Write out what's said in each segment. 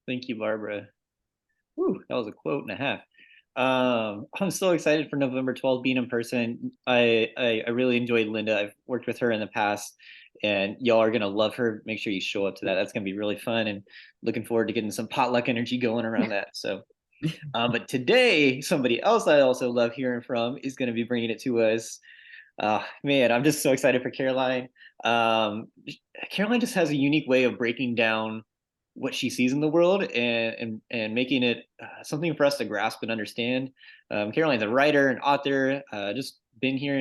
Thank you, Barbara. Whew, that was a quote and a half. I'm so excited for November 12th being in person. I really enjoyed Linda. I've worked with her in the past, and y'all are gonna love her. Make sure you show up to that. That's gonna be really fun, and looking forward to getting some potluck energy going around that. So, but today, somebody else I also love hearing from is gonna be bringing it to us. Man, I'm just so excited for Caroline. Um, Caroline just has a unique way of breaking down what she sees in the world and making it something for us to grasp and understand. Caroline's a writer and author, just been here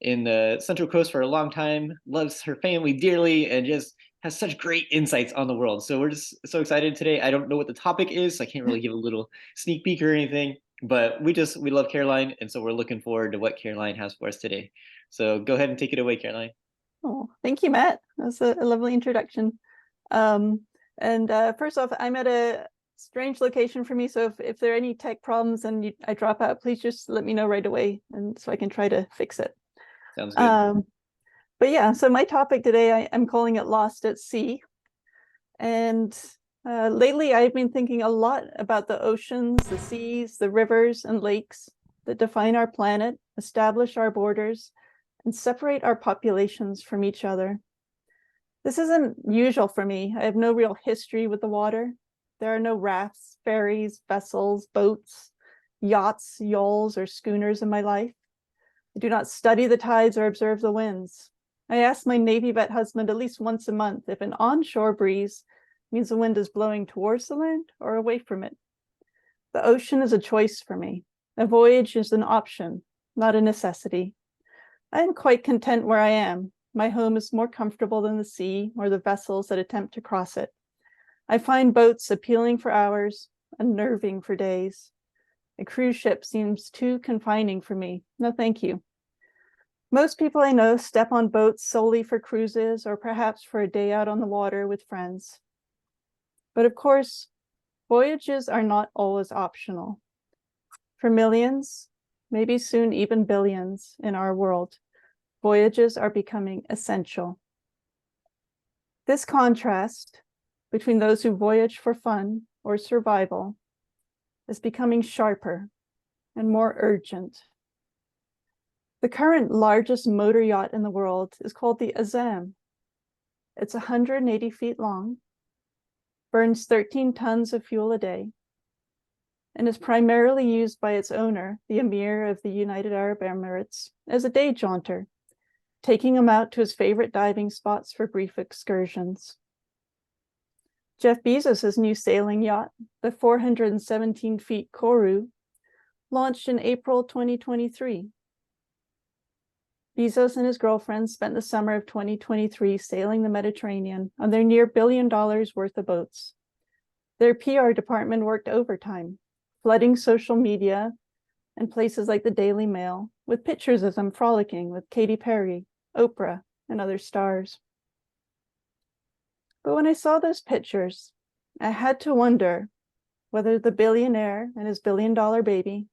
in the Central Coast for a long time, loves her family dearly, and just has such great insights on the world. So we're just so excited today. I don't know what the topic is, so I can't really give a little sneak peek or anything, but we love Caroline, and so we're looking forward to what Caroline has for us today. So go ahead and take it away, Caroline. Oh, thank you, Matt. That's a lovely introduction. Um, and first off, I'm at a strange location for me, so if there are any tech problems and I drop out, please just let me know right away, and so I can try to fix it. Sounds good. Um, but yeah, so my topic today, I'm calling it Lost at Sea. And lately, I've been thinking a lot about the oceans, the seas, the rivers, and lakes that define our planet, establish our borders, and separate our populations from each other. This isn't usual for me. I have no real history with the water. There are no rafts, ferries, vessels, boats, yachts, yawls, or schooners in my life. I do not study the tides or observe the winds. I ask my Navy vet husband at least once a month if an onshore breeze means the wind is blowing towards the land or away from it. The ocean is a choice for me. A voyage is an option, not a necessity. I am quite content where I am. My home is more comfortable than the sea or the vessels that attempt to cross it. I find boats appealing for hours, unnerving for days. A cruise ship seems too confining for me. No, thank you. Most people I know step on boats solely for cruises or perhaps for a day out on the water with friends. But of course, voyages are not always optional. For millions, maybe soon even billions in our world, voyages are becoming essential. This contrast between those who voyage for fun or survival is becoming sharper and more urgent. The current largest motor yacht in the world is called the Azam. It's 180 feet long, burns 13 tons of fuel a day, and is primarily used by its owner, the Emir of the United Arab Emirates, as a day jaunter, taking him out to his favorite diving spots for brief excursions. Jeff Bezos' new sailing yacht, the 417 feet Koru, launched in April 2023. Bezos and his girlfriend spent the summer of 2023 sailing the Mediterranean on their near $1 billion worth of boats. Their PR department worked overtime, flooding social media and places like the Daily Mail with pictures of them frolicking with Katy Perry, Oprah, and other stars. But when I saw those pictures, I had to wonder whether the billionaire and his $1 billion baby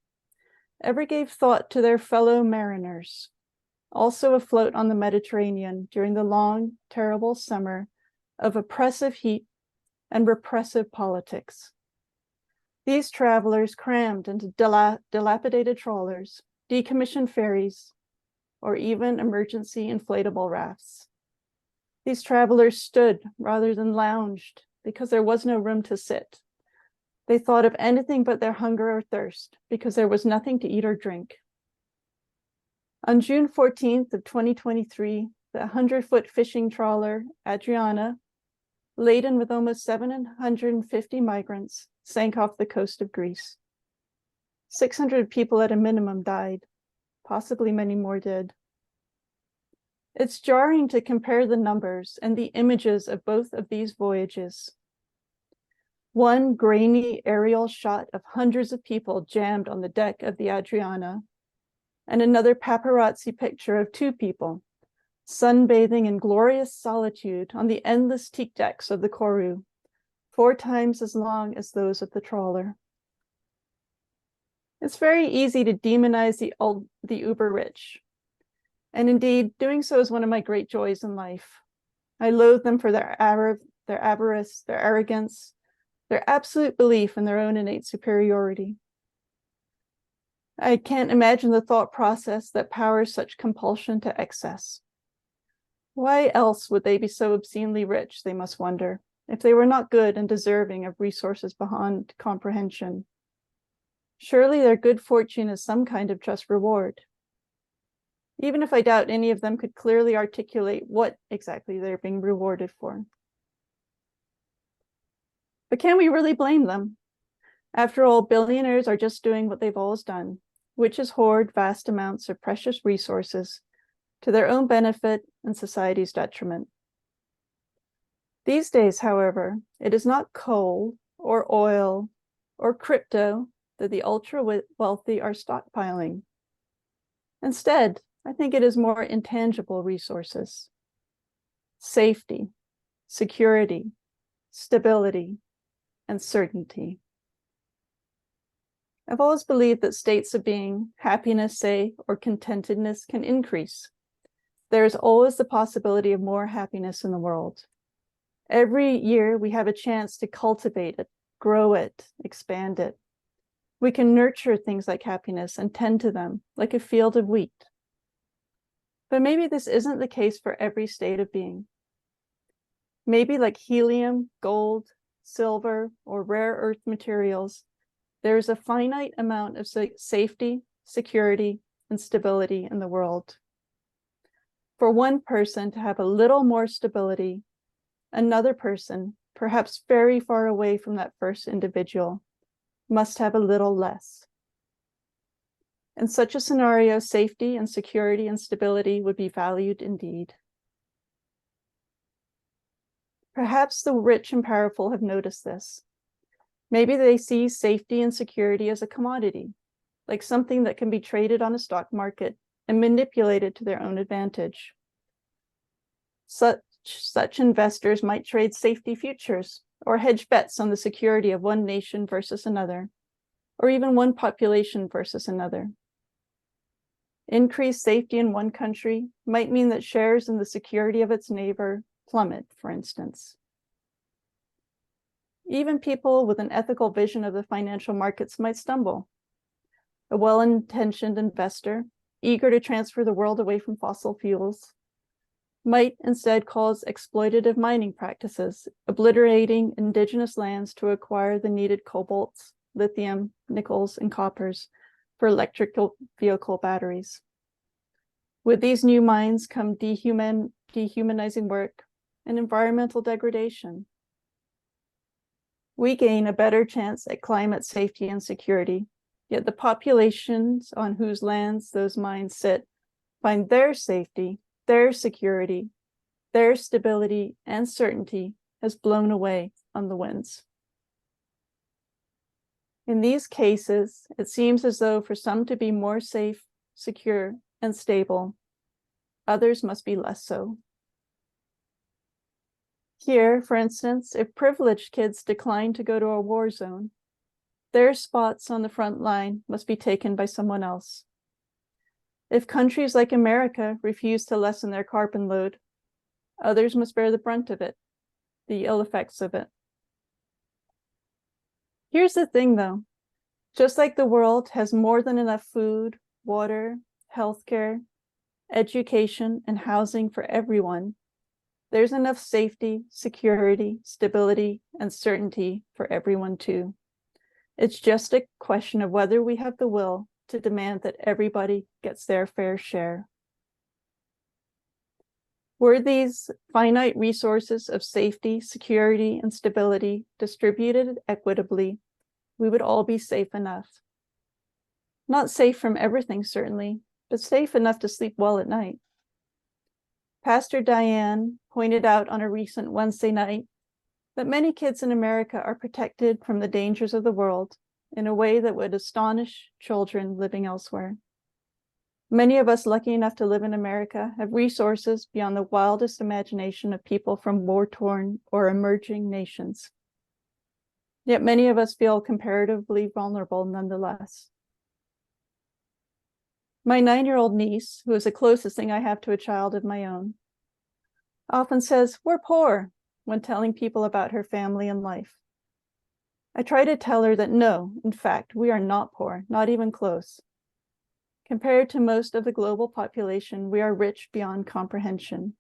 ever gave thought to their fellow mariners, also afloat on the Mediterranean during the long, terrible summer of oppressive heat and repressive politics. These travelers crammed into dilapidated trawlers, decommissioned ferries, or even emergency inflatable rafts. These travelers stood rather than lounged because there was no room to sit. They thought of anything but their hunger or thirst because there was nothing to eat or drink. On June 14th of 2023, the 100-foot fishing trawler Adriana, laden with almost 750 migrants, sank off the coast of Greece. 600 people at a minimum died. Possibly many more did. It's jarring to compare the numbers and the images of both of these voyages. One grainy aerial shot of hundreds of people jammed on the deck of the Adriana, and another paparazzi picture of two people sunbathing in glorious solitude on the endless teak decks of the Koru, 4 times as long as those of the trawler. It's very easy to demonize the uber rich, and indeed, doing so is one of my great joys in life. I loathe them for their avarice, their arrogance, their absolute belief in their own innate superiority. I can't imagine the thought process that powers such compulsion to excess. Why else would they be so obscenely rich, they must wonder, if they were not good and deserving of resources beyond comprehension? Surely their good fortune is some kind of just reward. Even if I doubt any of them could clearly articulate what exactly they're being rewarded for. But can we really blame them? After all, billionaires are just doing what they've always done, which is hoard vast amounts of precious resources to their own benefit and society's detriment. These days, however, it is not coal or oil or crypto that the ultra-wealthy are stockpiling. Instead, I think it is more intangible resources: safety, security, stability, and certainty. I've always believed that states of being, happiness, say, or contentedness can increase. There is always the possibility of more happiness in the world. Every year we have a chance to cultivate it, grow it, expand it. We can nurture things like happiness and tend to them like a field of wheat. But maybe this isn't the case for every state of being. Maybe like helium, gold, silver, or rare earth materials, there is a finite amount of safety, security, and stability in the world. For one person to have a little more stability, another person, perhaps very far away from that first individual, must have a little less. In such a scenario, safety and security and stability would be valued indeed. Perhaps the rich and powerful have noticed this. Maybe they see safety and security as a commodity, like something that can be traded on a stock market and manipulated to their own advantage. Such investors might trade safety futures or hedge bets on the security of one nation versus another, or even one population versus another. Increased safety in one country might mean that shares in the security of its neighbor plummet, for instance. Even people with an ethical vision of the financial markets might stumble. A well-intentioned investor, eager to transfer the world away from fossil fuels, might instead cause exploitative mining practices, obliterating indigenous lands to acquire the needed cobalts, lithium, nickels, and coppers for electrical vehicle batteries. With these new mines come dehumanizing work and environmental degradation. We gain a better chance at climate safety and security, yet the populations on whose lands those mines sit find their safety, their security, their stability, and certainty has blown away on the winds. In these cases, it seems as though for some to be more safe, secure, and stable, others must be less so. Here, for instance, if privileged kids decline to go to a war zone, their spots on the front line must be taken by someone else. If countries like America refuse to lessen their carbon load, others must bear the brunt of it, the ill effects of it. Here's the thing, though. Just like the world has more than enough food, water, healthcare, education, and housing for everyone, there's enough safety, security, stability, and certainty for everyone too. It's just a question of whether we have the will to demand that everybody gets their fair share. Were these finite resources of safety, security, and stability distributed equitably, we would all be safe enough. Not safe from everything, certainly, but safe enough to sleep well at night. Pastor Diane pointed out on a recent Wednesday night that many kids in America are protected from the dangers of the world in a way that would astonish children living elsewhere. Many of us lucky enough to live in America have resources beyond the wildest imagination of people from war-torn or emerging nations. Yet many of us feel comparatively vulnerable nonetheless. My 9-year-old niece, who is the closest thing I have to a child of my own, often says, "We're poor," when telling people about her family and life. I try to tell her that no, in fact, we are not poor, not even close. Compared to most of the global population, we are rich beyond comprehension.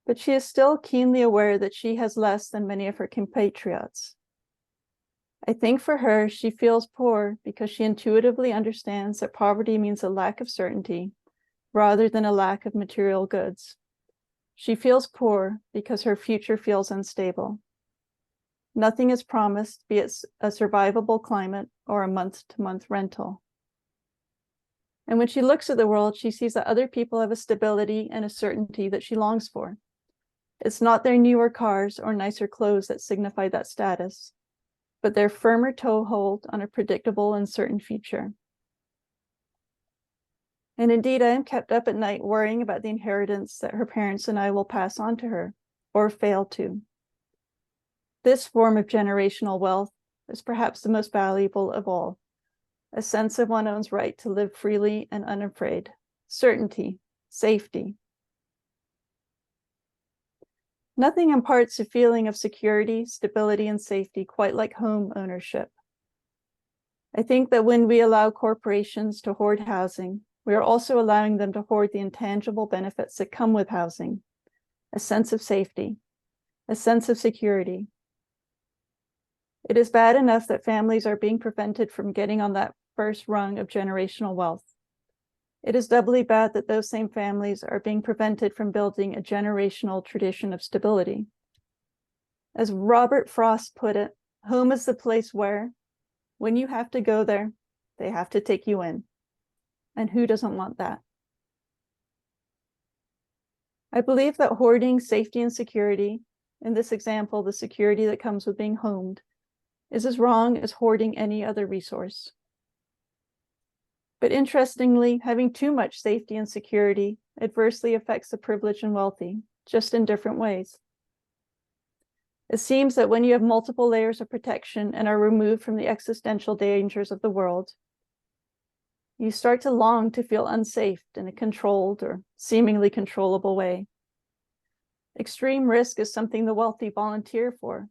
But she is still keenly aware that she has less than many of her compatriots. I think for her, she feels poor because she intuitively understands that poverty means a lack of certainty rather than a lack of material goods. She feels poor because her future feels unstable. Nothing is promised, be it a survivable climate or a month-to-month rental. And when she looks at the world, she sees that other people have a stability and a certainty that she longs for. It's not their newer cars or nicer clothes that signify that status, but their firmer toehold on a predictable and certain future. And indeed, I am kept up at night worrying about the inheritance that her parents and I will pass on to her, or fail to. This form of generational wealth is perhaps the most valuable of all, a sense of one's own right to live freely and unafraid, certainty, safety. Nothing imparts a feeling of security, stability, and safety quite like home ownership. I think that when we allow corporations to hoard housing, we are also allowing them to hoard the intangible benefits that come with housing, a sense of safety, a sense of security. It is bad enough that families are being prevented from getting on that first rung of generational wealth. It is doubly bad that those same families are being prevented from building a generational tradition of stability. As Robert Frost put it, home is the place where, when you have to go there, they have to take you in. And who doesn't want that? I believe that hoarding safety and security, in this example, the security that comes with being homed, is as wrong as hoarding any other resource. But interestingly, having too much safety and security adversely affects the privileged and wealthy, just in different ways. It seems that when you have multiple layers of protection and are removed from the existential dangers of the world, you start to long to feel unsafe in a controlled or seemingly controllable way. Extreme risk is something the wealthy volunteer for.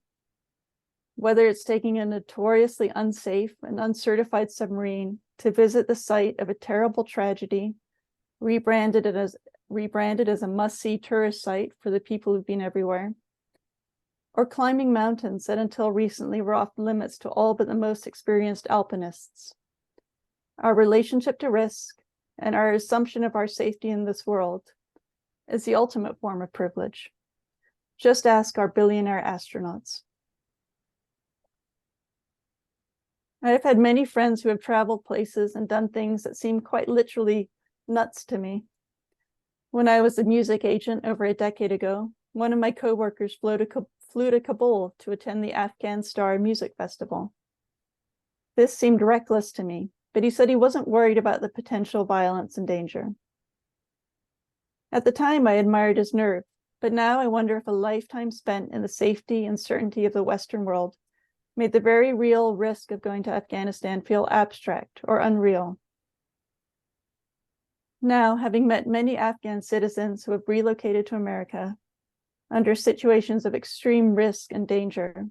Whether it's taking a notoriously unsafe and uncertified submarine to visit the site of a terrible tragedy, rebranded as a must-see tourist site for the people who've been everywhere, or climbing mountains that until recently were off limits to all but the most experienced alpinists. Our relationship to risk and our assumption of our safety in this world is the ultimate form of privilege. Just ask our billionaire astronauts. I've had many friends who have traveled places and done things that seem quite literally nuts to me. When I was a music agent over a decade ago, one of my coworkers flew to Kabul to attend the Afghan Star Music Festival. This seemed reckless to me, but he said he wasn't worried about the potential violence and danger. At the time, I admired his nerve, but now I wonder if a lifetime spent in the safety and certainty of the Western world made the very real risk of going to Afghanistan feel abstract or unreal. Now, having met many Afghan citizens who have relocated to America under situations of extreme risk and danger,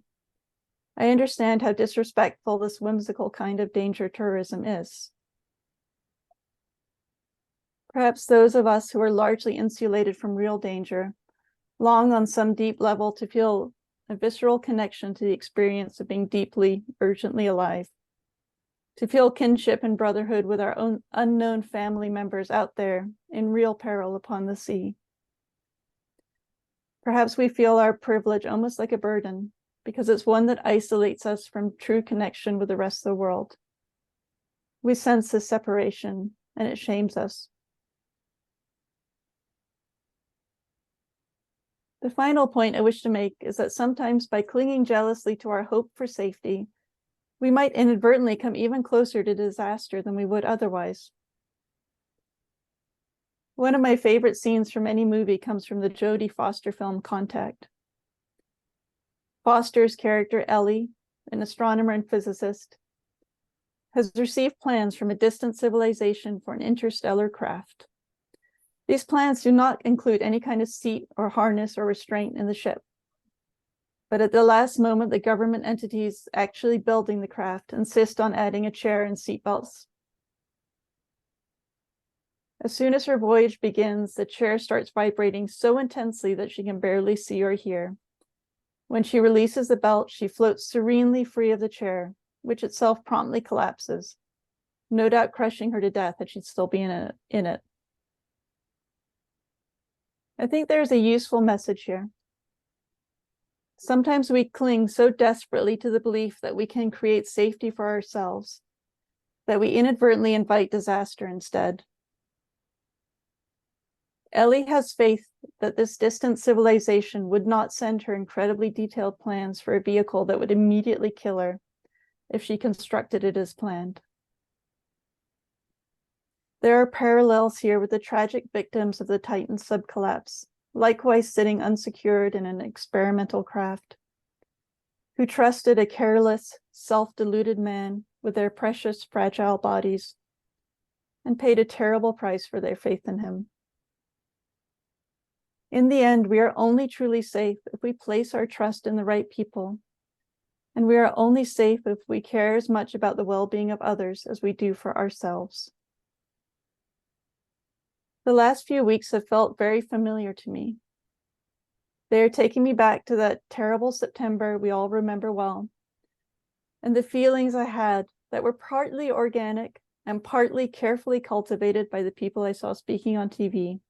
I understand how disrespectful this whimsical kind of danger tourism is. Perhaps those of us who are largely insulated from real danger long on some deep level to feel a visceral connection to the experience of being deeply, urgently alive, to feel kinship and brotherhood with our own unknown family members out there in real peril upon the sea. Perhaps we feel our privilege almost like a burden, because it's one that isolates us from true connection with the rest of the world. We sense this separation, and it shames us. The final point I wish to make is that sometimes by clinging jealously to our hope for safety, we might inadvertently come even closer to disaster than we would otherwise. One of my favorite scenes from any movie comes from the Jodie Foster film Contact. Foster's character, Ellie, an astronomer and physicist, has received plans from a distant civilization for an interstellar craft. These plans do not include any kind of seat or harness or restraint in the ship. But at the last moment, the government entities actually building the craft insist on adding a chair and seatbelts. As soon as her voyage begins, the chair starts vibrating so intensely that she can barely see or hear. When she releases the belt, she floats serenely free of the chair, which itself promptly collapses, no doubt crushing her to death if she'd still be in it. I think there's a useful message here. Sometimes we cling so desperately to the belief that we can create safety for ourselves that we inadvertently invite disaster instead. Ellie has faith that this distant civilization would not send her incredibly detailed plans for a vehicle that would immediately kill her if she constructed it as planned. There are parallels here with the tragic victims of the Titan subcollapse, likewise sitting unsecured in an experimental craft, who trusted a careless, self-deluded man with their precious, fragile bodies and paid a terrible price for their faith in him. In the end, we are only truly safe if we place our trust in the right people, and we are only safe if we care as much about the well-being of others as we do for ourselves. The last few weeks have felt very familiar to me. They are taking me back to that terrible September we all remember well, and the feelings I had that were partly organic and partly carefully cultivated by the people I saw speaking on TV,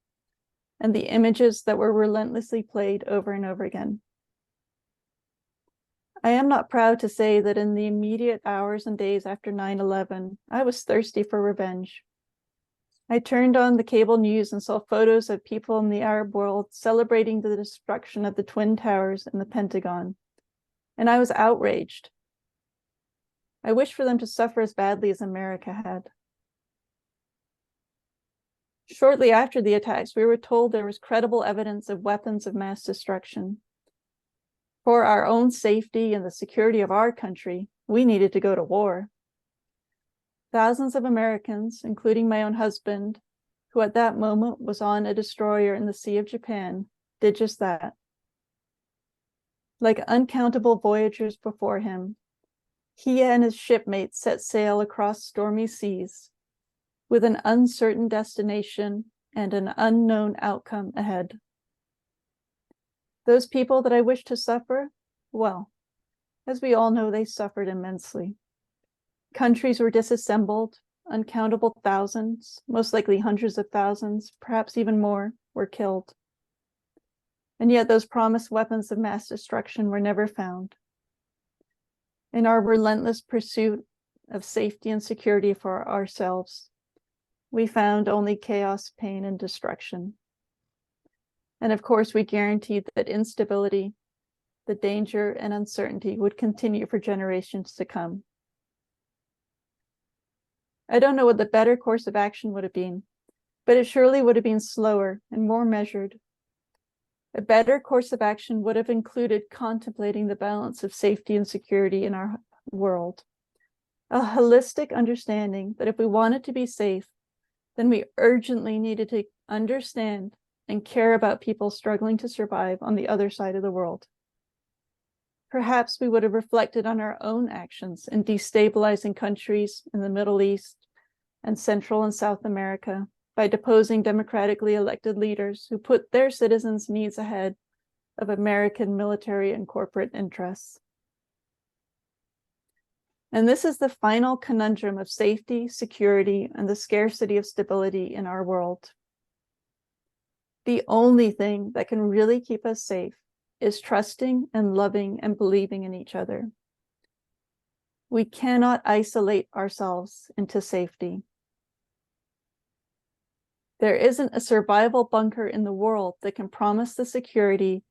and the images that were relentlessly played over and over again. I am not proud to say that in the immediate hours and days after 9/11, I was thirsty for revenge. I turned on the cable news and saw photos of people in the Arab world celebrating the destruction of the Twin Towers and the Pentagon, and I was outraged. I wished for them to suffer as badly as America had. Shortly after the attacks, we were told there was credible evidence of weapons of mass destruction. For our own safety and the security of our country, we needed to go to war. Thousands of Americans, including my own husband, who at that moment was on a destroyer in the Sea of Japan, did just that. Like uncountable voyagers before him, he and his shipmates set sail across stormy seas, with an uncertain destination and an unknown outcome ahead. Those people that I wish to suffer, well, as we all know, they suffered immensely. Countries were disassembled, uncountable thousands, most likely hundreds of thousands, perhaps even more, were killed. And yet those promised weapons of mass destruction were never found. In our relentless pursuit of safety and security for ourselves, we found only chaos, pain, and destruction. And of course, we guaranteed that instability, the danger, and uncertainty would continue for generations to come. I don't know what the better course of action would have been, but it surely would have been slower and more measured. A better course of action would have included contemplating the balance of safety and security in our world. A holistic understanding that if we wanted to be safe, then we urgently needed to understand and care about people struggling to survive on the other side of the world. Perhaps we would have reflected on our own actions in destabilizing countries in the Middle East and Central and South America by deposing democratically elected leaders who put their citizens' needs ahead of American military and corporate interests. And this is the final conundrum of safety, security, and the scarcity of stability in our world. The only thing that can really keep us safe is trusting and loving and believing in each other. We cannot isolate ourselves into safety. There isn't a survival bunker in the world that can promise the security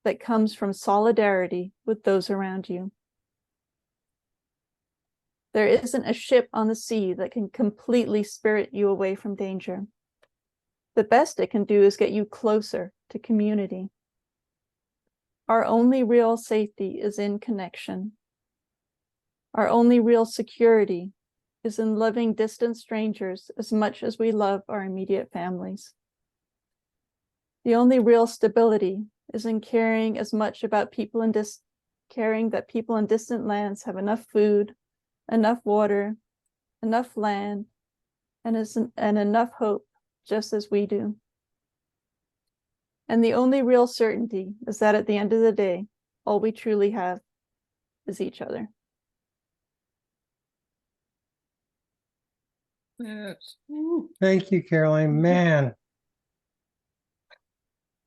that comes from solidarity with those around you. There isn't a ship on the sea that can completely spirit you away from danger. The best it can do is get you closer to community. Our only real safety is in connection. Our only real security is in loving distant strangers as much as we love our immediate families. The only real stability is in caring as much about people in caring that people in distant lands have enough food, enough water, enough land, and enough hope, just as we do. And the only real certainty is that at the end of the day, all we truly have is each other. Yes. Thank you, Caroline. Man,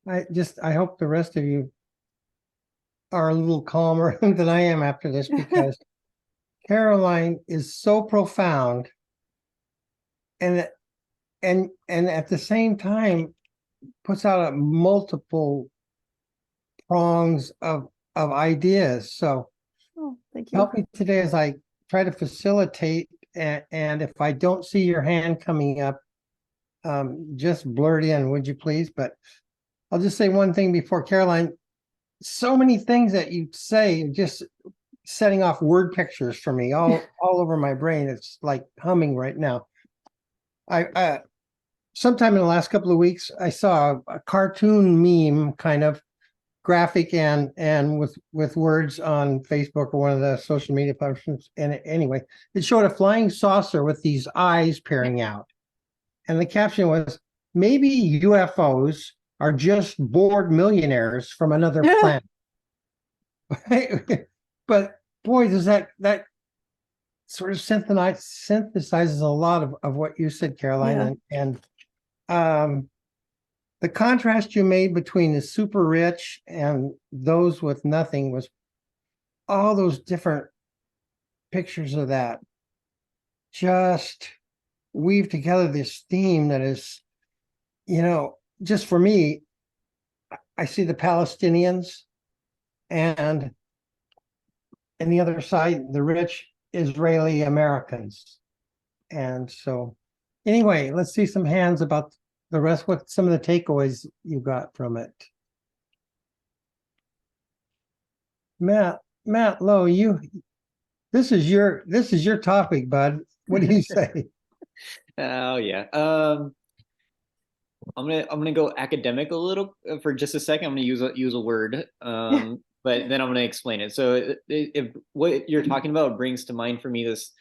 I hope the rest of you are a little calmer than I am after this, because Caroline is so profound, and at the same time puts out a multiple prongs of ideas. So Oh, thank you. help me today as I try to facilitate, and if I don't see your hand coming up, just blurt in, would you please? But I'll just say one thing before Caroline. So many things that you say, just setting off word pictures for me all over my brain. It's like humming right now. I sometime in the last couple of weeks, I saw a cartoon meme kind of graphic and with words on Facebook or one of the social media platforms. And anyway, it showed a flying saucer with these eyes peering out. And the caption was, maybe UFOs are just bored millionaires from another planet. But boy, does that sort of synthesizes a lot of what you said, Caroline. Yeah. And the contrast you made between the super rich and those with nothing was all those different pictures of that just weave together this theme that is, just for me, I see the Palestinians and the other side, the rich Israeli Americans. And so anyway, let's see some hands about the rest, what some of the takeaways you got from it. Matt Lowe, this is your topic, bud. What do you say? Oh yeah. I'm gonna go academic a little for just a second. I'm gonna use a word, but then I'm gonna explain it. So if what you're talking about brings to mind for me this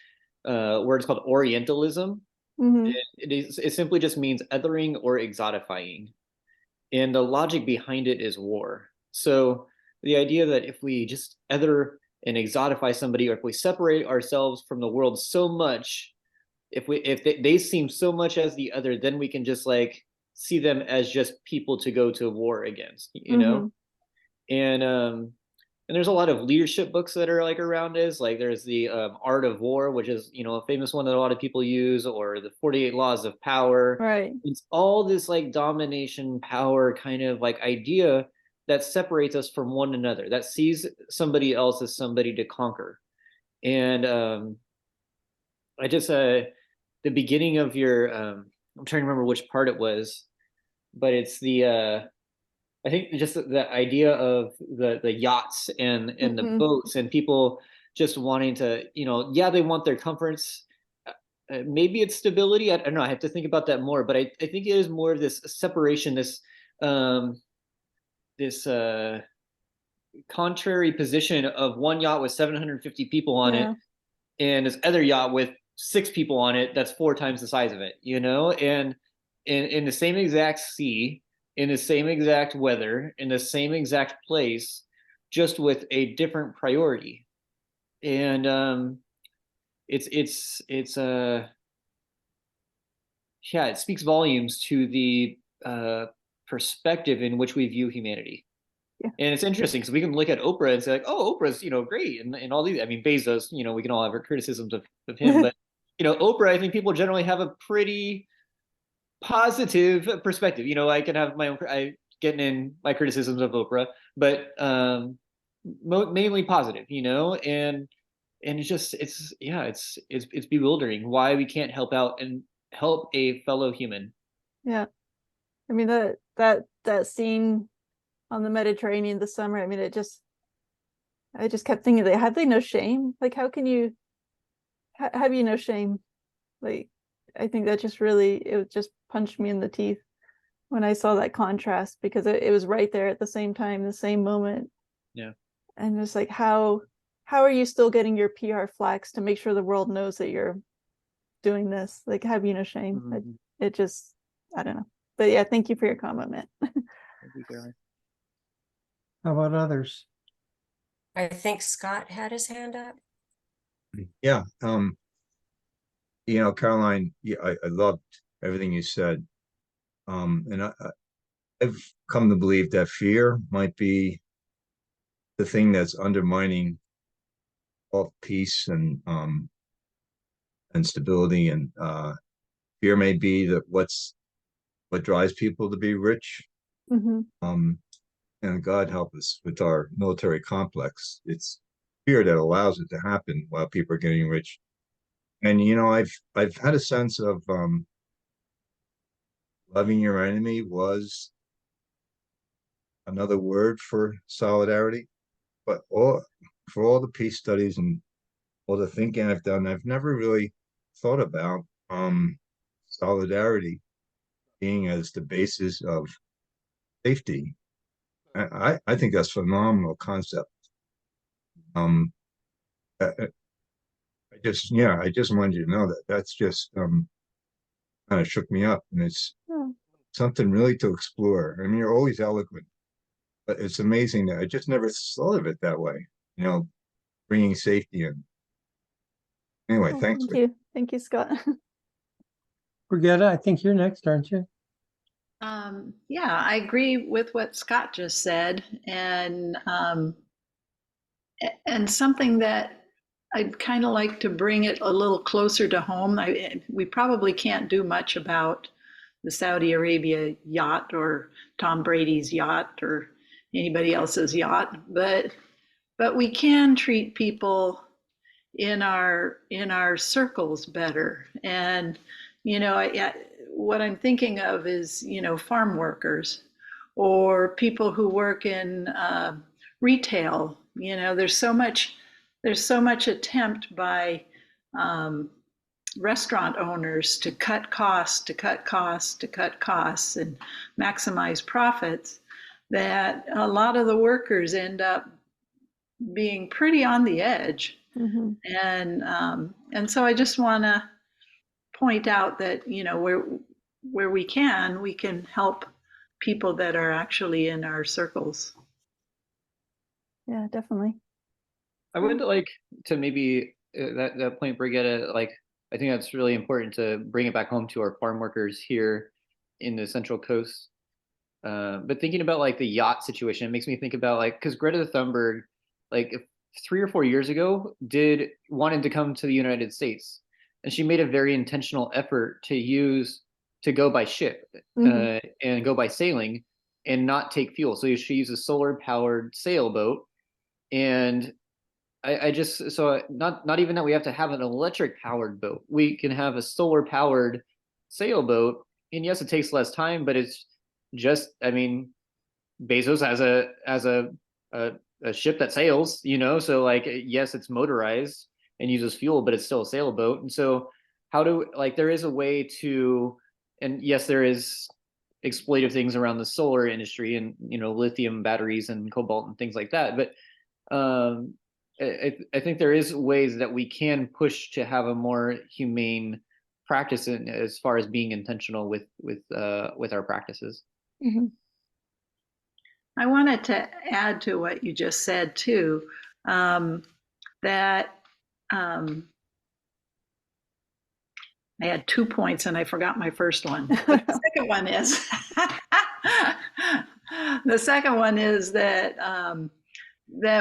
word is called Orientalism. Mm-hmm. It simply just means othering or exotifying, and the logic behind it is war. So the idea that if we just other and exotify somebody, or if we separate ourselves from the world so much, if they seem so much as the other, then we can just like see them as just people to go to war against, and there's a lot of leadership books that are like around this. Like there's the Art of War, which is a famous one that a lot of people use, or the 48 Laws of Power. Right. It's all this like domination, power kind of like idea that separates us from one another, that sees somebody else as somebody to conquer. And I just the beginning of your I'm trying to remember which part it was, but it's the I think just the idea of the yachts and the boats and people just wanting to, they want their comforts. Maybe it's stability. I don't know. I have to think about that more, but I think it is more of this separation, this contrary position of one yacht with 750 people on it, and this other yacht with 6 people on it that's 4 times the size of it, and in the same exact sea, in the same exact weather, in the same exact place, just with a different priority. And it speaks volumes to the perspective in which we view humanity. And it's interesting because we can look at Oprah and say like, oh, Oprah's, great. And all these, I mean, Bezos, we can all have our criticisms of him, but, Oprah, I think people generally have a pretty positive perspective. I can have my own, I getting in my criticisms of Oprah, but mainly positive, and it's just, it's bewildering why we can't help out and help a fellow human. Yeah. I mean, that scene on the Mediterranean this summer, I mean, I just kept thinking, like, have they no shame? Like, how can you have you no shame? Like, I think that it just punched me in the teeth when I saw that contrast, because it was right there at the same time, the same moment. Yeah. And it's like, how are you still getting your PR flags to make sure the world knows that you're doing this? Like, have you no shame? Mhm. It just, I don't know. But yeah, thank you for your comment, Matt. Thank you, Caroline. How about others? I think Scott had his hand up. Yeah, Caroline, yeah, I loved everything you said. And I've come to believe that fear might be the thing that's undermining all peace and stability. And fear may be that what drives people to be rich. Mm-hmm. And God help us with our military complex. It's fear that allows it to happen while people are getting rich. And I've had a sense of loving your enemy was another word for solidarity. But for all the peace studies and all the thinking I've done, I've never really thought about solidarity being as the basis of safety. I think that's a phenomenal concept. Um, I just wanted you to know that that's just kind of shook me up, and it's something really to explore. I mean, you're always eloquent, but it's amazing that I just never thought of it that way. Bringing safety in. Anyway, thanks. Thank you, Scott. Brigetta, I think you're next, aren't you? Yeah, I agree with what Scott just said, and something that I'd kind of like to bring it a little closer to home. We probably can't do much about the Saudi Arabia yacht or Tom Brady's yacht or anybody else's yacht, but we can treat people in our circles better. And what I'm thinking of is farm workers or people who work in retail. There's so much attempt by restaurant owners to cut costs and maximize profits, that a lot of the workers end up being pretty on the edge. Mm-hmm. And so I just want to point out that where we can help people that are actually in our circles. Yeah, definitely. I would like to maybe that point, Brigitte, like I think that's really important to bring it back home to our farm workers here in the Central Coast. But thinking about like the yacht situation, it makes me think about like, because Greta Thunberg, like 3 or 4 years ago, wanted to come to the United States, and she made a very intentional effort to go by ship and go by sailing and not take fuel. So she used a solar powered sailboat, and I just so not even that we have to have an electric powered boat. We can have a solar powered sailboat, and yes, it takes less time, but it's just, I mean, Bezos has a ship that sails, so like yes, it's motorized and uses fuel, but it's still a sailboat. And so there is a way to, and yes, there is exploitive things around the solar industry and lithium batteries and cobalt and things like that, but I think there is ways that we can push to have a more humane practice as far as being intentional with our practices. Mm-hmm. I wanted to add to what you just said too, that I had 2 points and I forgot my first one. But the second one is that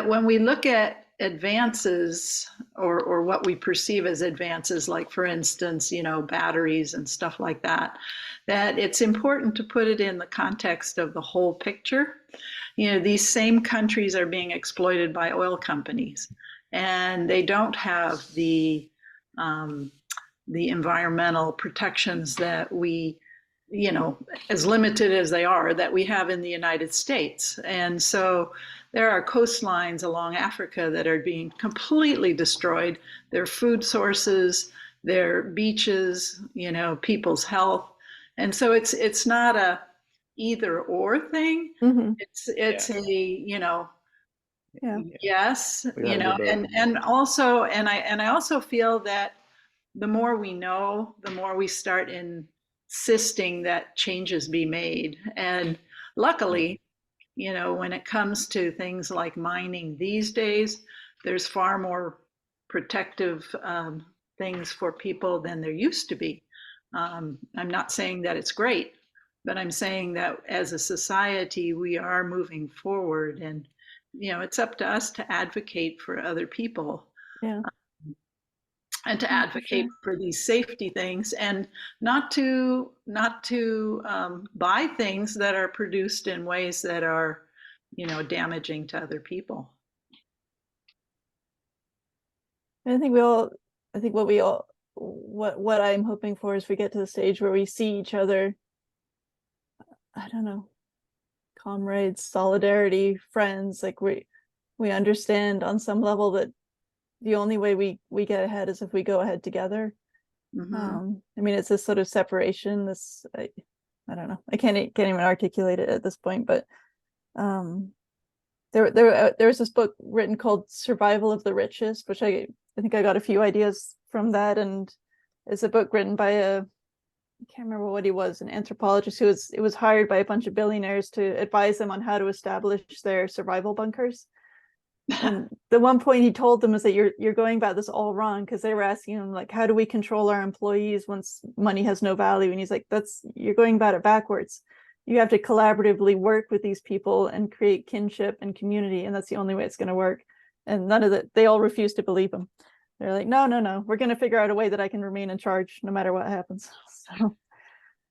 when we look at advances or what we perceive as advances, like for instance, batteries and stuff like that it's important to put it in the context of the whole picture. These same countries are being exploited by oil companies, and they don't have the environmental protections that we, as limited as they are, that we have in the United States. And so there are coastlines along Africa that are being completely destroyed. Their food sources, their beaches, people's health. And so it's not a either or thing. Mm-hmm. It's a, Yeah. Yes, We gotta you do know, both. and also, and I also feel that the more we know, the more we start insisting that changes be made. And luckily, you know, when it comes to things like mining these days, there's far more protective things for people than there used to be. I'm not saying that it's great, but I'm saying that as a society, we are moving forward, and you know, it's up to us to advocate for other people Yeah. and to Yeah, for advocate sure. for these safety things, and not to buy things that are produced in ways that are, you know, damaging to other people. I think what I'm hoping for is we get to the stage where we see each other, I don't know, comrades, solidarity, friends, like we understand on some level that the only way we get ahead is if we go ahead together. I mean, it's this sort of separation, this I don't know, I can't even articulate it at this point, but there was this book written called Survival of the Richest, which I think I got a few ideas from that, and it's a book written by I can't remember what he was, an anthropologist who was hired by a bunch of billionaires to advise them on how to establish their survival bunkers. And the one point he told them is that you're going about this all wrong, because they were asking him, like, how do we control our employees once money has no value? And he's like, you're going about it backwards. You have to collaboratively work with these people and create kinship and community, and that's the only way it's going to work. And they all refused to believe him. They're like, no, we're going to figure out a way that I can remain in charge no matter what happens. So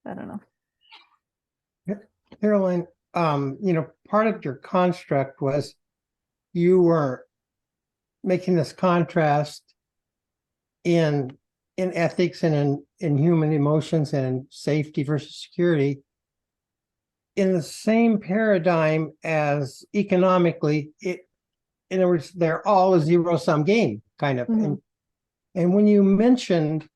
I don't know. Caroline, part of your construct was you were making this contrast in ethics and in human emotions and in safety versus security in the same paradigm as economically. In other words, they're all a zero-sum game, kind of. And when you mentioned,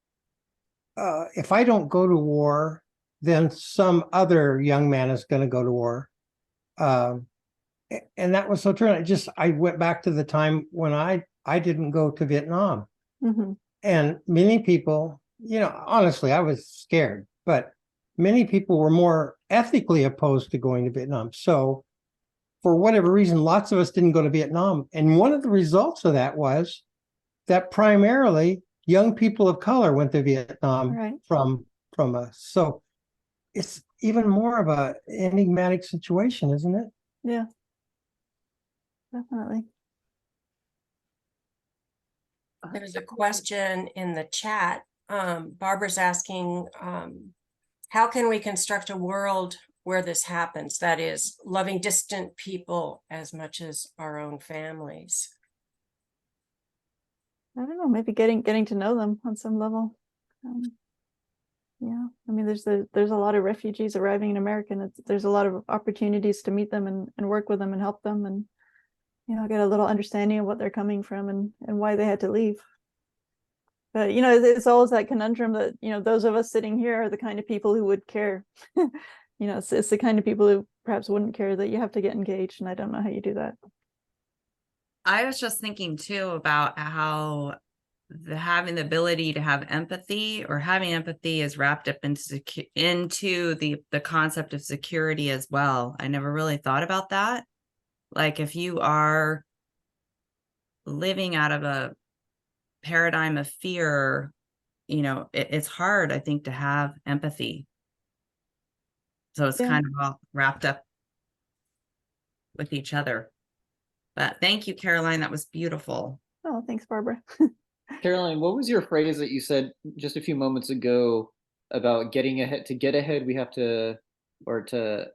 if I don't go to war, then some other young man is going to go to war. And that was so true. I went back to the time when I didn't go to Vietnam. And many people, honestly, I was scared, but many people were more ethically opposed to going to Vietnam. So for whatever reason, lots of us didn't go to Vietnam. And one of the results of that was that primarily young people of color went to Vietnam from us. So it's even more of a enigmatic situation, isn't it? Yeah, definitely. There's a question in the chat. Barbara's asking, how can we construct a world where this happens? That is, loving distant people as much as our own families. I don't know, maybe getting to know them on some level. Yeah, I mean, there's a lot of refugees arriving in America, and there's a lot of opportunities to meet them and work with them and help them, and get a little understanding of what they're coming from and why they had to leave. But it's always that conundrum that those of us sitting here are the kind of people who would care. It's the kind of people who perhaps wouldn't care, that you have to get engaged, and I don't know how you do that. I was just thinking too about how having the ability to have empathy, or having empathy, is wrapped up into the concept of security as well. I never really thought about that. Like, if you are living out of a paradigm of fear, it's hard, I think, to have empathy. So it's kind of all wrapped up with each other. But thank you, Caroline. That was beautiful. Oh, thanks, Barbara. Caroline, what was your phrase that you said just a few moments ago about getting ahead? To get ahead, we have to, it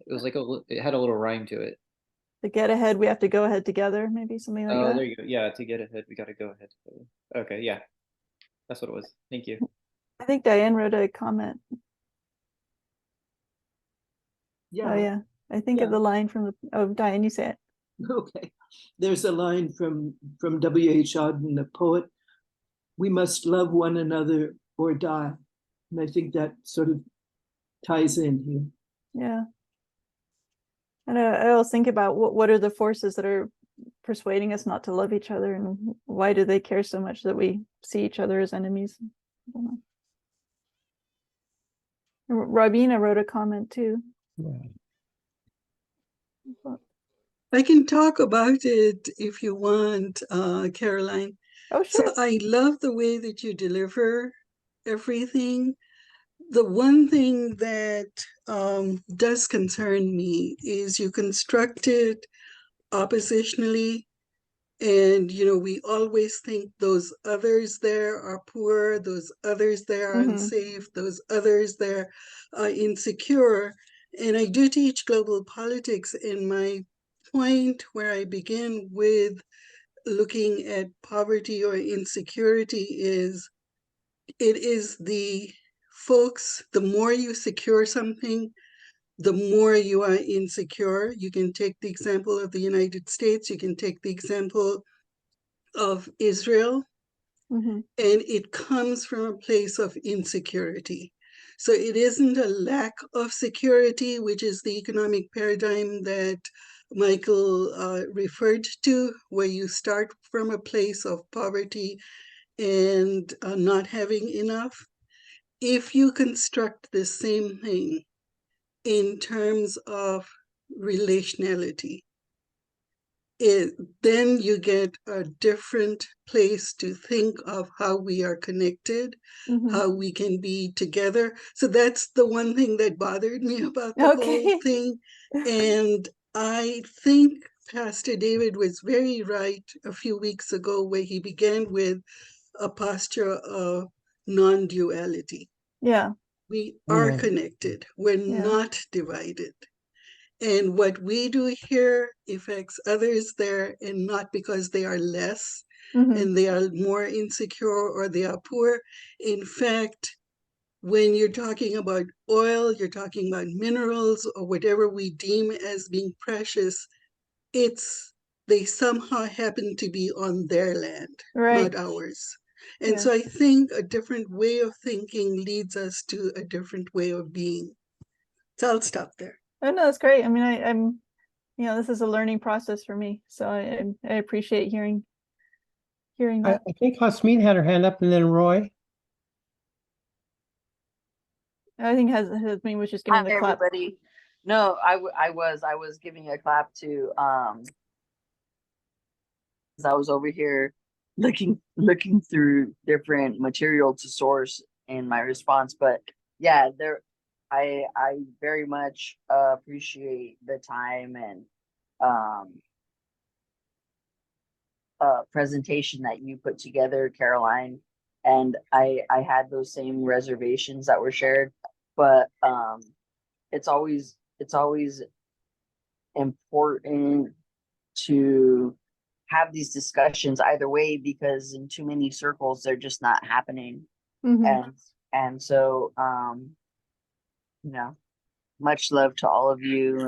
was like it had a little rhyme to it. To get ahead, we have to go ahead together, maybe something like that. Oh, there you go. Yeah, to get ahead, we got to go ahead together. Okay, yeah, that's what it was. Thank you. I think Diane wrote a comment. Yeah. Oh, yeah. I think of the line from Diane, you say it. Okay. There's a line from W.H. Auden, the poet: "We must love one another or die." And I think that sort of ties in here. Yeah. And I always think about what are the forces that are persuading us not to love each other, and why do they care so much that we see each other as enemies? I don't know. Rabina wrote a comment too. I can talk about it if you want, Caroline. Oh, So sure. I love the way that you deliver everything. The one thing that does concern me is you construct it oppositionally. And, you know, we always think those others there are poor, those others there are unsafe, those others there are insecure. And I do teach global politics, and my point where I begin with looking at poverty or insecurity is it is the folks, the more you secure something, the more you are insecure. You can take the example of the United States, you can take the example of Israel, and it comes from a place of insecurity. So it isn't a lack of security, which is the economic paradigm that Michael referred to, where you start from a place of poverty and not having enough. If you construct the same thing in terms of relationality, then you get a different place to think of how we are connected, how we can be together. So that's the one thing that bothered me about the whole thing. And I think Pastor David was very right a few weeks ago, where he began with a posture of non-duality. Yeah. We are connected. We're not divided. And what we do here affects others there, and not because they are less and they are more insecure or they are poor. In fact, when you're talking about oil, you're talking about minerals or whatever we deem as being precious, they somehow happen to be on their land, not ours. And so I think a different way of thinking leads us to a different way of being. So I'll stop there. Oh, no, that's great. I mean, I'm, you know, this is a learning process for me, so I appreciate hearing that. I think Hasmin had her hand up, and then Roy. I think Hasmin was just giving the clap. Everybody. No, I was giving a clap to because I was over here looking through different material to source in my response. But yeah, I very much appreciate the time and presentation that you put together, Caroline. And I had those same reservations that were shared, but it's always important to have these discussions either way, because in too many circles they're just not happening. And so you know, much love to all of you,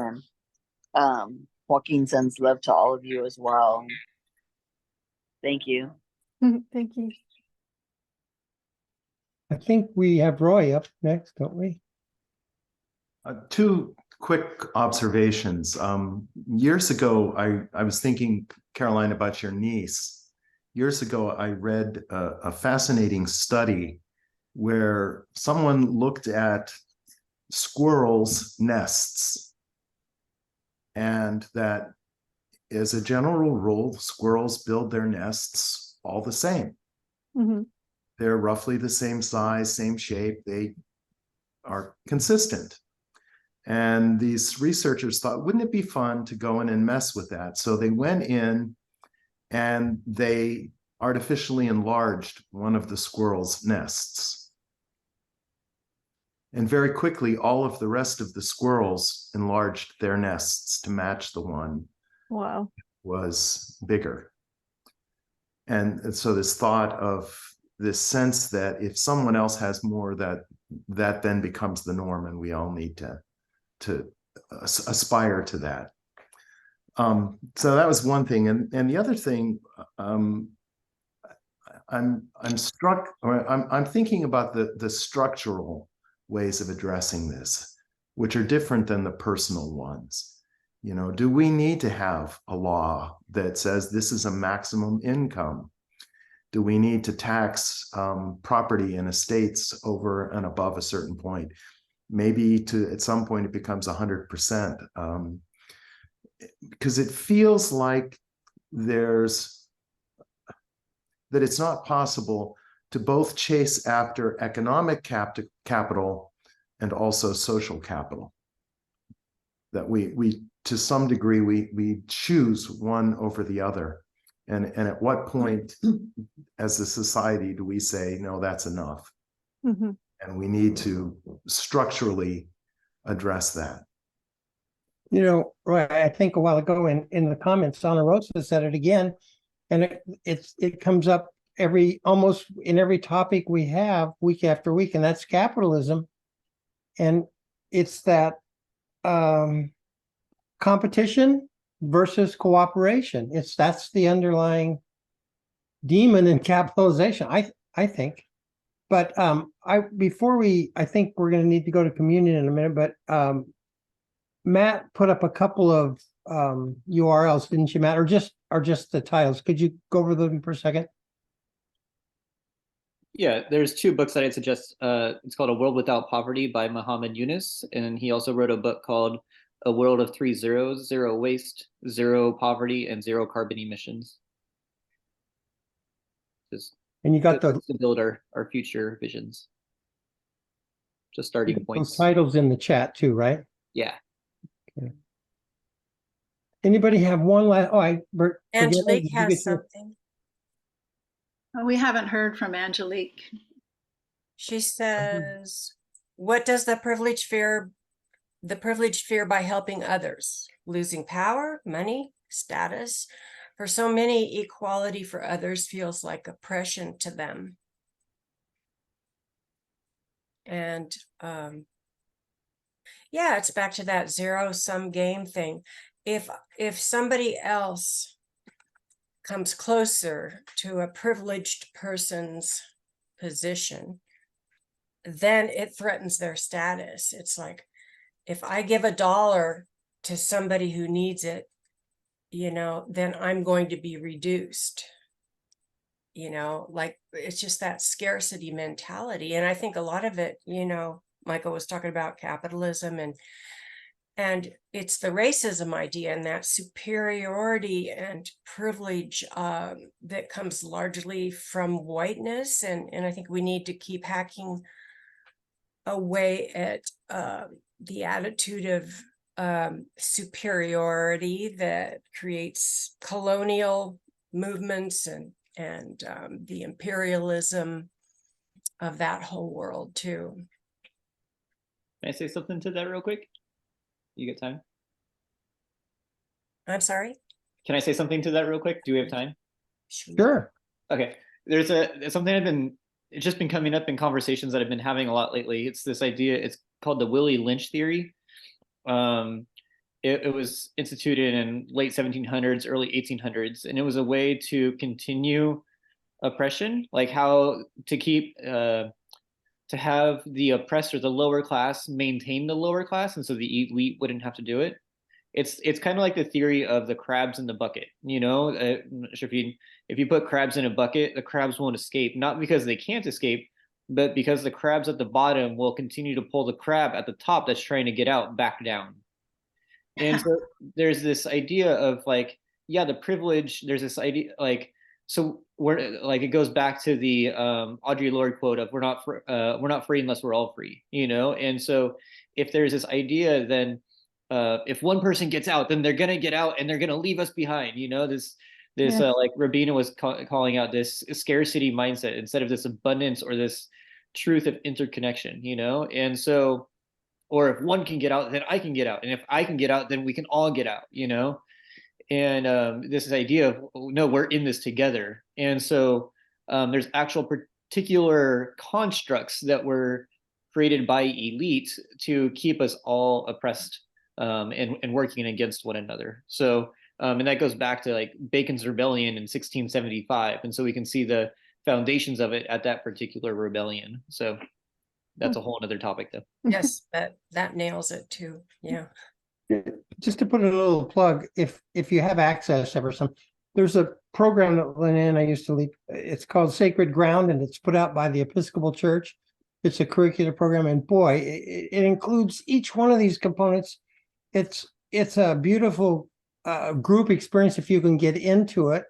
and Joaquin sends love to all of you as well. Thank you. Thank you. I think we have Roy up next, don't we? Two quick observations. Years ago, I was thinking, Caroline, about your niece. Years ago, I read a fascinating study where someone looked at squirrels' nests, and that as a general rule, squirrels build their nests all the same. They're roughly the same size, same shape. They are consistent. And these researchers thought, wouldn't it be fun to go in and mess with that? So they went in and they artificially enlarged one of the squirrels' nests. And very quickly, all of the rest of the squirrels enlarged their nests to match the one. Wow. Was bigger. And so this thought of this sense that if someone else has more, that then becomes the norm, and we all need to aspire to that. So that was one thing. And the other thing, I'm struck, or I'm thinking about the structural ways of addressing this, which are different than the personal ones. You know, do we need to have a law that says this is a maximum income? Do we need to tax property and estates over and above a certain point? Maybe at some point it becomes 100%. Because it feels like that it's not possible to both chase after economic capital and also social capital. That we to some degree we choose one over the other. And at what point as a society do we say, no, that's enough? Mm-hmm. And we need to structurally address that. You know, Roy, I think a while ago in the comments, Ana Rosa said it again, and it comes up almost in every topic we have week after week, and that's capitalism. And it's that competition versus cooperation. That's the underlying demon in capitalization, I think. But I think we're going to need to go to communion in a minute, but Matt put up a couple of URLs, didn't you, Matt? Or just the titles. Could you go over them for a second? Yeah, there's two books that I'd suggest. It's called A World Without Poverty by Muhammad Yunus, and he also wrote a book called A World of Three Zeros: Zero Waste, Zero Poverty, and Zero Carbon Emissions. And you got to build our future visions. Just starting points. Those titles in the chat too, right? Yeah. Okay. Anybody have one last? Bert, Angelique has something. We haven't heard from Angelique. She says, what does the privilege fear by helping others? Losing power, money, status? For so many, equality for others feels like oppression to them. And yeah, it's back to that zero-sum game thing. If somebody else comes closer to a privileged person's position, then it threatens their status. It's like, if I give $1 to somebody who needs it, you know, then I'm going to be reduced. You know, like, it's just that scarcity mentality. And I think a lot of it, you know, Michael was talking about capitalism and it's the racism idea and that superiority and privilege that comes largely from whiteness. And I think we need to keep hacking away at the attitude of superiority that creates colonial movements and the imperialism of that whole world too. Can I say something to that real quick? You get time? I'm sorry? Can I say something to that real quick? Do we have time? Sure. Okay. There's something it's just been coming up in conversations that I've been having a lot lately. It's this idea, it's called the Willie Lynch theory. It was instituted in late 1700s, early 1800s, and it was a way to continue oppression, like how to keep to have the oppressor, the lower class, maintain the lower class, and so the elite wouldn't have to do it. It's kind of like the theory of the crabs in the bucket. You know, I'm not sure if you put crabs in a bucket, the crabs won't escape, not because they can't escape, but because the crabs at the bottom will continue to pull the crab at the top that's trying to get out back down. And so there's this idea of like, yeah, the privilege, there's this idea like, so we're like, it goes back to the Audre Lorde quote of we're not free unless we're all free, you know? And so if there's this idea, then if one person gets out, then they're gonna get out and they're gonna leave us behind, you know, this like Rabina was calling out this scarcity mindset instead of this abundance or this truth of interconnection, you know? And so, or if one can get out, then I can get out. And if I can get out, then we can all get out, you know? And this idea of, no, we're in this together. And so there's actual particular constructs that were created by elite to keep us all oppressed and working against one another. So, and that goes back to like Bacon's Rebellion in 1675. And so we can see the foundations of it at that particular rebellion. So that's a whole other topic though. Yes, that nails it too. Yeah. Just to put in a little plug, if you have access ever some, there's a program that Lynn and I used to lead. It's called Sacred Ground, and it's put out by the Episcopal Church. It's a curricular program, and boy, it includes each one of these components. It's a beautiful group experience if you can get into it,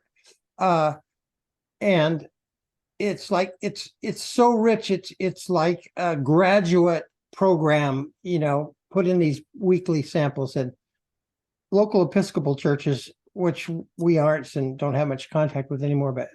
and it's like it's so rich. It's like a graduate program, put in these weekly samples. And local Episcopal churches, which we aren't and don't have much contact with anymore, but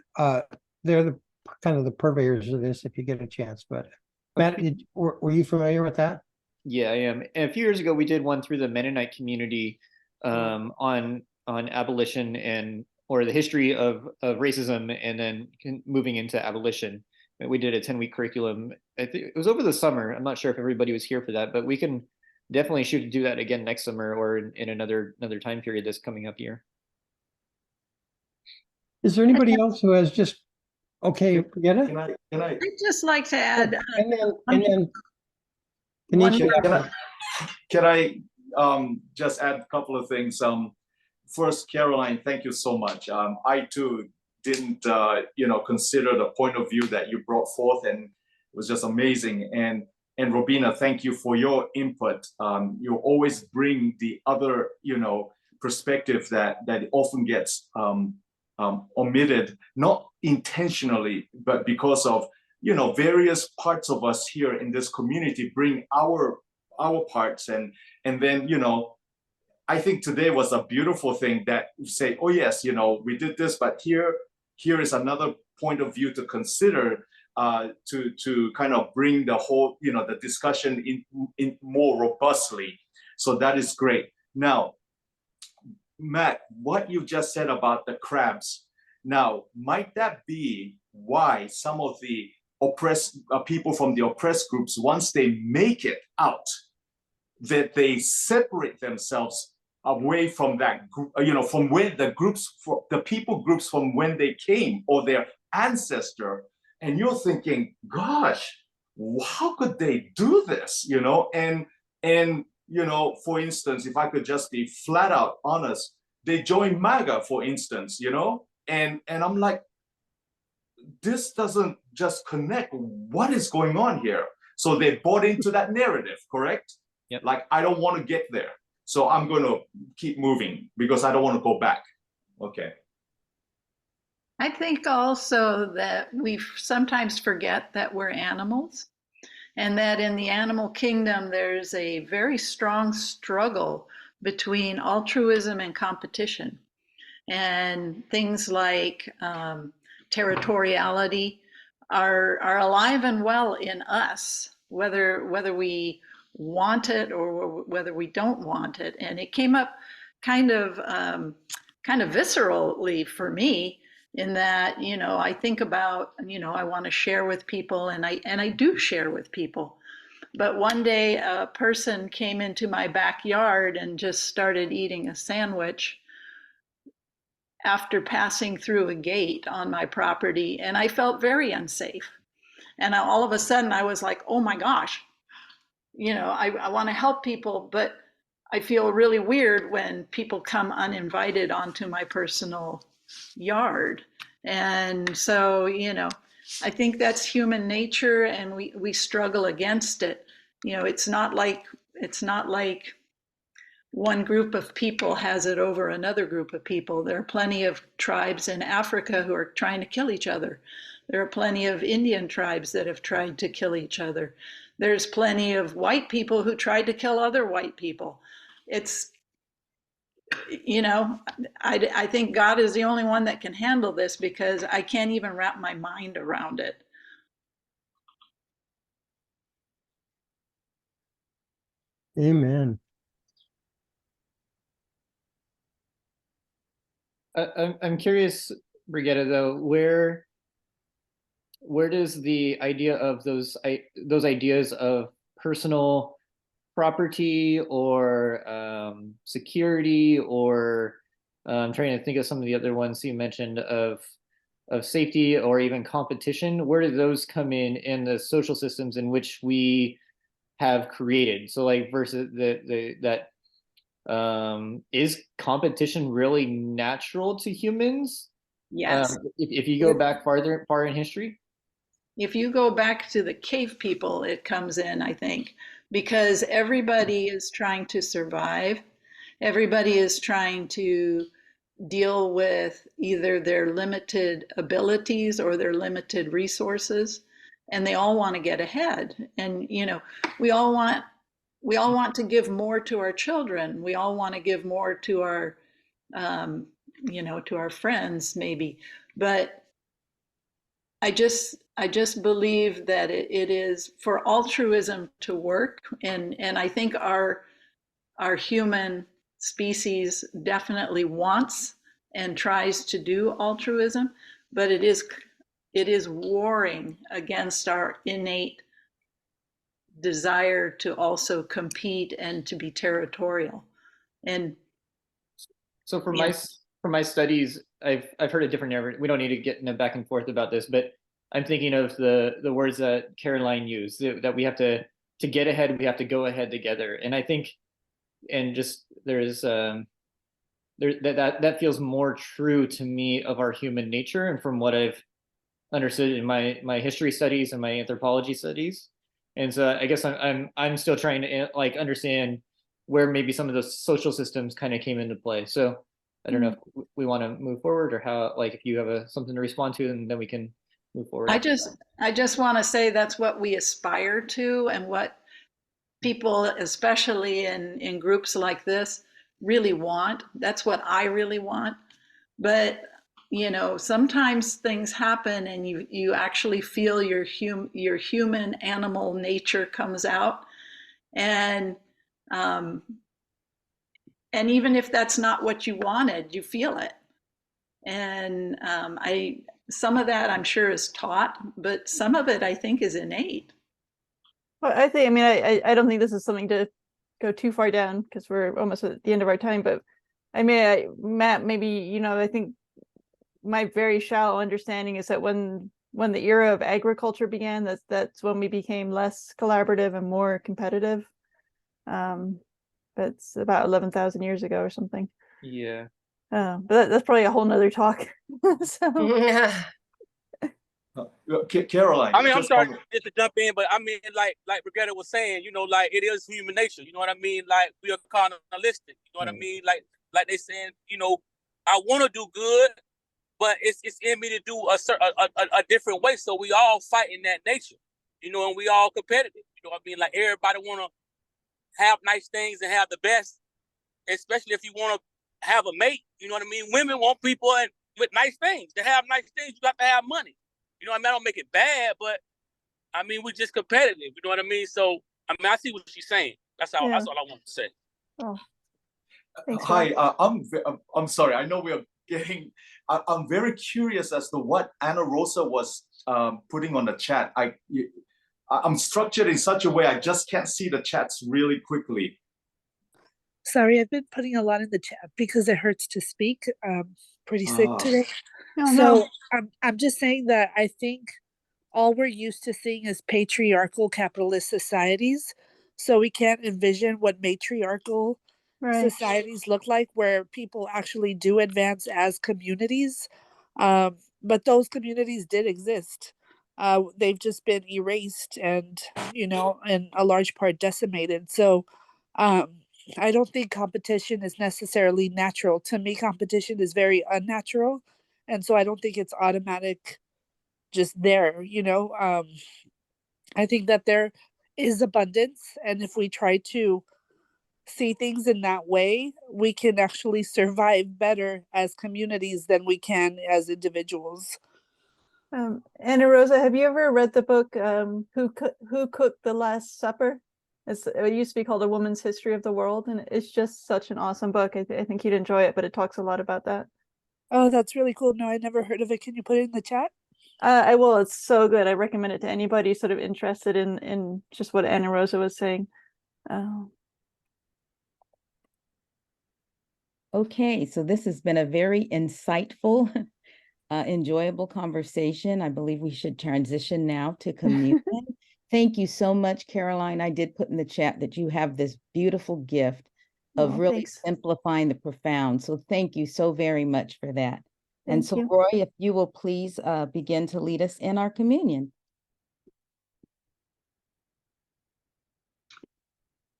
they're the kind of the purveyors of this if you get a chance. But Matt, were you familiar with that? Yeah, I am. And a few years ago, we did one through the Mennonite community on abolition or the history of racism, and then moving into abolition. We did a 10-week curriculum. I think it was over the summer. I'm not sure if everybody was here for that, but we can definitely shoot to do that again next summer or in another time period this coming up year. Is there anybody else who has just forget it? Can I I'd just like to add. And then can I just add a couple of things? First, Caroline, thank you so much. I too didn't consider the point of view that you brought forth, and it was just amazing. And Robina, thank you for your input. You always bring the other perspective that often gets omitted, not intentionally, but because of various parts of us here in this community bring our parts, and then I think today was a beautiful thing that say, oh yes, we did this, but here is another point of view to consider, to kind of bring the whole the discussion in more robustly. So that is great. Now, Matt, what you just said about the crabs, now might that be why some of the oppressed people from the oppressed groups, once they make it out, that they separate themselves away from that, from where the people groups from when they came or their ancestor, and you're thinking, gosh, how could they do this? And for instance, if I could just be flat out honest, they joined MAGA, for instance, and I'm like, this doesn't just connect. What is going on here? So they bought into that narrative, correct? Yep. Like, I don't want to get there, so I'm going to keep moving because I don't want to go back. Okay. I think also that we sometimes forget that we're animals, and that in the animal kingdom, there's a very strong struggle between altruism and competition. And things like territoriality are alive and well in us, whether we want it or whether we don't want it. And it came up kind of viscerally for me, in that I think about I want to share with people, and I do share with people. But one day a person came into my backyard and just started eating a sandwich after passing through a gate on my property, and I felt very unsafe. And all of a sudden I was like, oh my gosh, I want to help people, but I feel really weird when people come uninvited onto my personal yard. And so, I think that's human nature, and we struggle against it. It's not like one group of people has it over another group of people. There are plenty of tribes in Africa who are trying to kill each other. There are plenty of Indian tribes that have tried to kill each other. There's plenty of white people who tried to kill other white people. It's, I think God is the only one that can handle this, because I can't even wrap my mind around it. Amen. I'm curious, Brigitte, though, where does the idea of those ideas of personal property or security, or I'm trying to think of some of the other ones you mentioned of safety or even competition, where do those come in the social systems in which we have created? So like versus that Is competition really natural to humans? Yes. If you go back far in history? If you go back to the cave people, it comes in, I think, because everybody is trying to survive. Everybody is trying to deal with either their limited abilities or their limited resources, and they all want to get ahead. And we all want to give more to our children. We all want to give more to our um, to our friends maybe. But I just believe that it is for altruism to work, and I think our human species definitely wants and tries to do altruism, but it is warring against our innate desire to also compete and to be territorial. And So for yeah. my studies, I've heard a different narrative. We don't need to get in a back and forth about this, but I'm thinking of the words that Caroline used, that we have to get ahead, we have to go ahead together. And I think, and just there's that feels more true to me of our human nature, and from what I've understood in my history studies and my anthropology studies. And so I guess I'm still trying to like understand where maybe some of those social systems kind of came into play. So I don't know if we want to move forward, or how, like, if you have something to respond to, and then we can move forward. I just want to say that's what we aspire to, and what people, especially in groups like this, really want. That's what I really want. But sometimes things happen, and you actually feel your human animal nature comes out, and um, and even if that's not what you wanted, you feel it. And some of that I'm sure is taught, but some of it I think is innate. Well, I mean, I don't think this is something to go too far down, because we're almost at the end of our time. But I mean, Matt, maybe, I think my very shallow understanding is that when the era of agriculture began, that's when we became less collaborative and more competitive. That's about 11,000 years ago or something. Yeah. But that's probably a whole nother talk. So Caroline. I mean, I'm sorry just to jump in, but I mean, like Brigitte was saying, like, it is human nature. You know what I mean? Like, we are carnalistic. You know what I mean? Like they saying, I want to do good, but it's in me to do a different way. So we all fight in that nature, and we all competitive. You know what I mean? Like, everybody want to have nice things and have the best, especially if you want to have a mate. You know what I mean? Women want people with nice things. To have nice things, you got to have money. You know what I mean? I don't make it bad, but I mean, we're just competitive. You know what I mean? So, I mean, I see what she's saying. That's all I want to say. Oh. Thanks, Hi, I'm sorry. I know we are getting. I'm very curious as to what Anna Rosa was putting on the chat. I'm structured in such a way I just can't see the chats really quickly. Sorry, I've been putting a lot in the chat because it hurts to speak. Pretty sick today. I'm just saying that I think all we're used to seeing is patriarchal capitalist societies. So we can't envision what matriarchal societies look like, where people actually do advance as communities. But those communities did exist. They've just been erased and, in a large part decimated. So I don't think competition is necessarily natural. To me, competition is very unnatural. And so I don't think it's automatic just there, I think that there is abundance. And if we try to see things in that way, we can actually survive better as communities than we can as individuals. Anna Rosa, have you ever read the book Who Cooked the Last Supper? It used to be called A Woman's History of the World, and it's just such an awesome book. I think you'd enjoy it, but it talks a lot about that. Oh, that's really cool. No, I never heard of it. Can you put it in the chat? I will. It's so good. I recommend it to anybody sort of interested in just what Anna Rosa was saying. Okay, so this has been a very insightful, enjoyable conversation. I believe we should transition now to communion. Thank you so much, Caroline. I did put in the chat that you have this beautiful gift of Oh, really thanks. simplifying the profound. So thank you so very much for that. And Thank so, you. Roy, if you will please begin to lead us in our communion.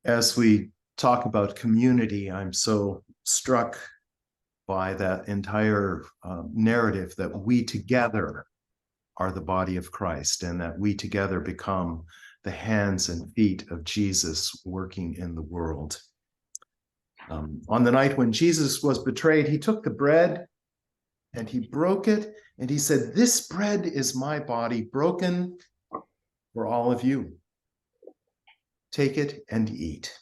As we talk about community, I'm so struck by that entire narrative that we together are the body of Christ, and that we together become the hands and feet of Jesus working in the world. On the night when Jesus was betrayed, he took the bread and he broke it, and he said, "This bread is my body broken for all of you. Take it and eat."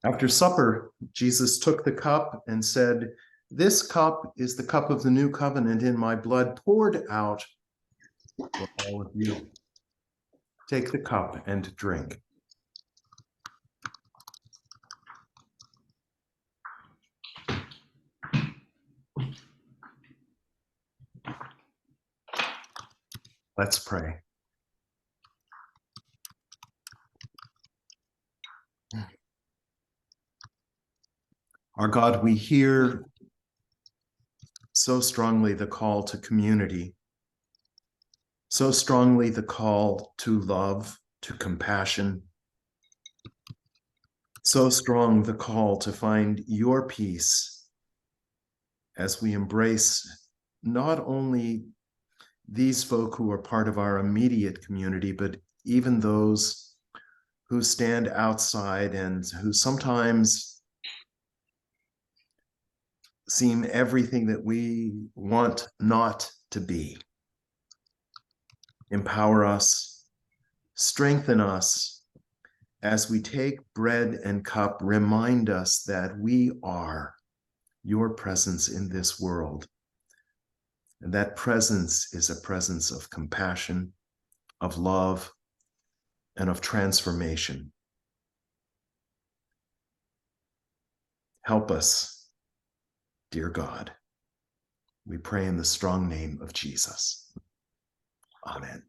After supper, Jesus took the cup and said, "This cup is the cup of the new covenant in my blood, poured out for all of you. Take the cup and drink." Let's pray. Our God, we hear so strongly the call to community, so strongly the call to love, to compassion, so strong the call to find your peace as we embrace not only these folk who are part of our immediate community, but even those who stand outside and who sometimes seem everything that we want not to be. Empower us, strengthen us as we take bread and cup. Remind us that we are your presence in this world. And that presence is a presence of compassion, of love, and of transformation. Help us, dear God. We pray in the strong name of Jesus. Amen.